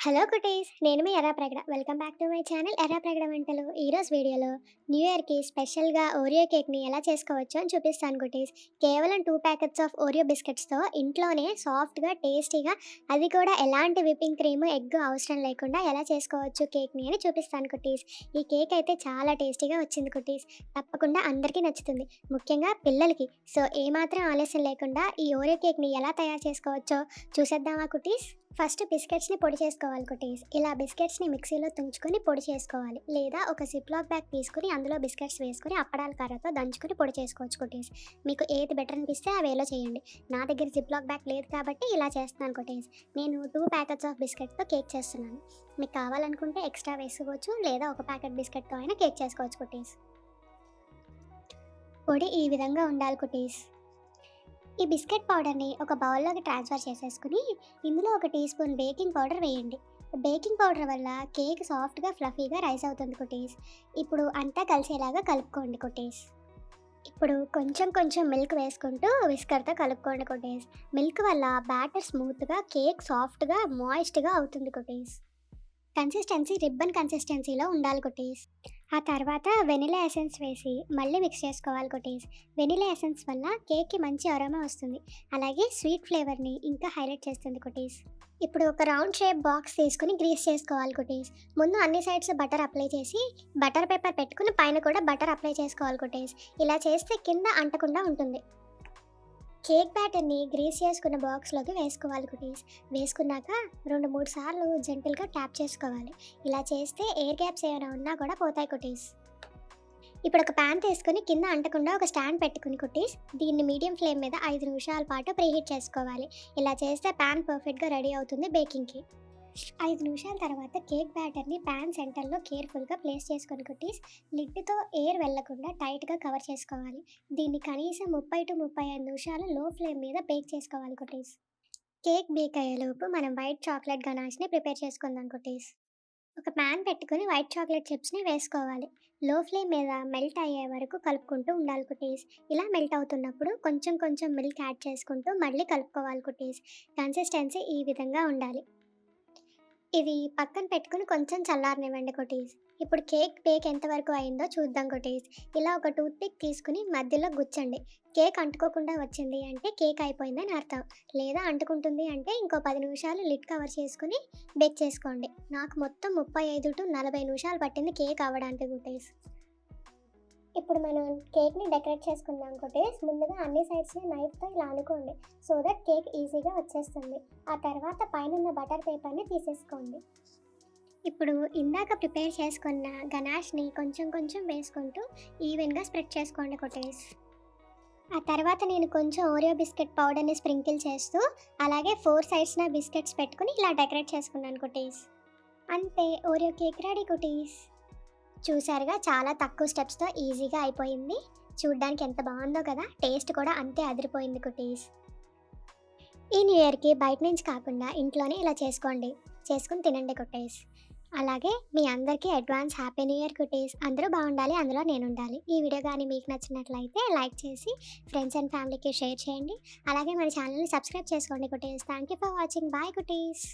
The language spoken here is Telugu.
హలో కుటీస్, నేను మీ ఎర్ర Pragada. Welcome back to my channel ఎర్ర ప్రగడ వంటలు. ఈరోజు వీడియోలో న్యూ ఇయర్కి స్పెషల్గా ఓరియో కేక్ని ఎలా చేసుకోవచ్చో అని చూపిస్తాను కుటీస్. కేవలం 2 ప్యాకెట్స్ ఆఫ్ ఓరియో బిస్కెట్స్తో ఇంట్లోనే సాఫ్ట్గా టేస్టీగా, అది కూడా ఎలాంటి విప్పింగ్ క్రీమ్ ఎగ్ అవసరం లేకుండా ఎలా చేసుకోవచ్చు కేక్ని అని చూపిస్తాను కుటీస్. ఈ కేక్ అయితే చాలా టేస్టీగా వచ్చింది కుటీస్. తప్పకుండా అందరికీ నచ్చుతుంది, ముఖ్యంగా పిల్లలకి. సో ఏమాత్రం ఆలస్యం లేకుండా ఈ ఓరియో కేక్ని ఎలా తయారు చేసుకోవచ్చో చూసేద్దామా కుటీస్. ఫస్ట్ బిస్కెట్స్ని పొడి చేసుకోవాలి కుటీస్. ఇలా బిస్కెట్స్ని మిక్సీలో తుంచుకొని పొడి చేసుకోవాలి, లేదా ఒక సిప్లాక్ బ్యాగ్ తీసుకుని అందులో బిస్కెట్స్ వేసుకొని అప్పడాల కర్రతో దంచుకొని పొడి చేసుకోవచ్చు కుటీస్. మీకు ఏది బెటర్ అనిపిస్తే ఆ వేలో చేయండి. నా దగ్గర సిప్లాక్ బ్యాగ్ లేదు కాబట్టి ఇలా చేస్తున్నాను కుటీస్. నేను 2 ప్యాకెట్స్ ఆఫ్ బిస్కెట్తో కేక్ చేస్తున్నాను. మీకు కావాలనుకుంటే ఎక్స్ట్రా వేసుకోవచ్చు, లేదా ఒక ప్యాకెట్ బిస్కెట్తో అయినా కేక్ చేసుకోవచ్చు కుటీస్. పొడి ఈ విధంగా ఉండాలి కుటీస్. ఈ బిస్కెట్ పౌడర్ని ఒక బౌల్లోకి ట్రాన్స్ఫర్ చేసేసుకుని ఇందులో ఒక టీ స్పూన్ బేకింగ్ పౌడర్ వేయండి. బేకింగ్ పౌడర్ వల్ల కేక్ సాఫ్ట్గా ఫ్లఫీగా రైస్ అవుతుంది కుటీస్. ఇప్పుడు అంతా కలిసేలాగా కలుపుకోండి కుటీస్. ఇప్పుడు కొంచెం కొంచెం మిల్క్ వేసుకుంటూ విస్కర్తో కలుపుకోండి కుటీస్. మిల్క్ వల్ల బ్యాటర్ స్మూత్గా, కేక్ సాఫ్ట్గా మాయిస్ట్గా అవుతుంది కుటీస్. కన్సిస్టెన్సీ రిబ్బన్ కన్సిస్టెన్సీలో ఉండాలి కుటీస్. ఆ తర్వాత వెనిలా ఎసెన్స్ వేసి మళ్ళీ మిక్స్ చేసుకోవాలి కుటీస్. వెనిలా ఎసెన్స్ వల్ల కేక్కి మంచి అరోమా వస్తుంది, అలాగే స్వీట్ ఫ్లేవర్ని ఇంకా హైలైట్ చేస్తుంది కుటీస్. ఇప్పుడు ఒక రౌండ్ షేప్ బాక్స్ తీసుకుని గ్రీస్ చేసుకోవాలి కుటీస్. ముందు అన్ని సైడ్స్ బటర్ అప్లై చేసి బటర్ పేపర్ పెట్టుకుని పైన కూడా బటర్ అప్లై చేసుకోవాలి కుటీస్. ఇలా చేస్తే కింద అంటకుండా ఉంటుంది. కేక్ బ్యాటర్ని గ్రీస్ చేసుకున్న బాక్స్లోకి వేసుకోవాలి కుటీస్. వేసుకున్నాక 2-3 సార్లు జెంటిల్గా ట్యాప్ చేసుకోవాలి. ఇలా చేస్తే ఎయిర్ గ్యాప్స్ ఏమైనా ఉన్నా కూడా పోతాయి కుటీస్. ఇప్పుడు ఒక ప్యాన్ తీసుకుని కింద అంటకుండా ఒక స్టాండ్ పెట్టుకుని కుటీస్, దీన్ని మీడియం ఫ్లేమ్ మీద 5 నిమిషాల పాటు ప్రీహీట్ చేసుకోవాలి. ఇలా చేస్తే ప్యాన్ పర్ఫెక్ట్గా రెడీ అవుతుంది బేకింగ్కి. 5 నిమిషాల తర్వాత కేక్ బ్యాటర్ని ప్యాన్ సెంటర్లో కేర్ఫుల్గా ప్లేస్ చేసుకొని కుటీస్, లిడ్తో ఎయిర్ వెళ్లకుండా టైట్గా కవర్ చేసుకోవాలి. దీన్ని కనీసం 30-35 నిమిషాలు లో ఫ్లేమ్ మీద బేక్ చేసుకోవాలి కుటీస్. కేక్ బేక్ అయ్యేలోపు మనం వైట్ చాక్లెట్ గనాష్ని ప్రిపేర్ చేసుకుందాం కుటీస్. ఒక ప్యాన్ పెట్టుకుని వైట్ చాక్లెట్ చిప్స్ని వేసుకోవాలి. లో ఫ్లేమ్ మీద మెల్ట్ అయ్యే వరకు కలుపుకుంటూ ఉండాలి కుటీస్. ఇలా మెల్ట్ అవుతున్నప్పుడు కొంచెం కొంచెం మిల్క్ యాడ్ చేసుకుంటూ మళ్ళీ కలుపుకోవాలి కుటీస్. కన్సిస్టెన్సీ ఈ విధంగా ఉండాలి. ఇది పక్కన పెట్టుకుని కొంచెం చల్లారనివ్వండి కుటీస్. ఇప్పుడు కేక్ బేక్ ఎంతవరకు అయిందో చూద్దాం కుటీస్. ఇలా ఒక టూత్ పిక్ తీసుకుని మధ్యలో గుచ్చండి. కేక్ అంటుకోకుండా వచ్చింది అంటే కేక్ అయిపోయిందని అర్థం. లేదా అంటుకుంటుంది అంటే ఇంకో 10 నిమిషాలు లిడ్ కవర్ చేసుకుని బేక్ చేసుకోండి. నాకు మొత్తం 35-40 నిమిషాలు పట్టింది కేక్ అవ్వడానికి కుటీస్. ఇప్పుడు మనం కేక్ని డెకరేట్ చేసుకుందాం కుటీస్. ముందుగా అన్ని సైడ్స్ని నైఫ్తో ఇలా అనుకోండి, సో దట్ కేక్ ఈజీగా వచ్చేస్తుంది. ఆ తర్వాత పైన బటర్ పేపర్ని తీసేసుకోండి. ఇప్పుడు ఇందాక ప్రిపేర్ చేసుకున్న గనాష్ని కొంచెం కొంచెం వేసుకుంటూ ఈవెన్గా స్ప్రెడ్ చేసుకోండి కుటీస్. ఆ తర్వాత నేను కొంచెం ఓరియో బిస్కెట్ పౌడర్ని స్ప్రింకిల్ చేస్తూ అలాగే 4 సైడ్స్న బిస్కెట్స్ పెట్టుకుని ఇలా డెకరేట్ చేసుకున్నాను కుటీస్. అంతే, ఓరియో కేక్ రెడీ కుటీస్. చూసారుగా, చాలా తక్కువ స్టెప్స్తో ఈజీగా అయిపోయింది. చూడ్డానికి ఎంత బాగుందో కదా, టేస్ట్ కూడా అంతే అదిరిపోయింది కుటీస్. ఈ న్యూ ఇయర్కి బయట నుంచి కాకుండా ఇంట్లోనే ఇలా చేసుకుని తినండి కుటీస్. అలాగే మీ అందరికీ advance happy new year cuties. అందరూ బాగుండాలి, అందులో నేను ఉండాలి. ఈ వీడియో కానీ మీకు నచ్చినట్లయితే లైక్ చేసి ఫ్రెండ్స్ అండ్ ఫ్యామిలీకి షేర్ చేయండి. అలాగే మన ఛానల్ని సబ్స్క్రైబ్ చేసుకోండి cuties. Thank you for watching. Bye cuties.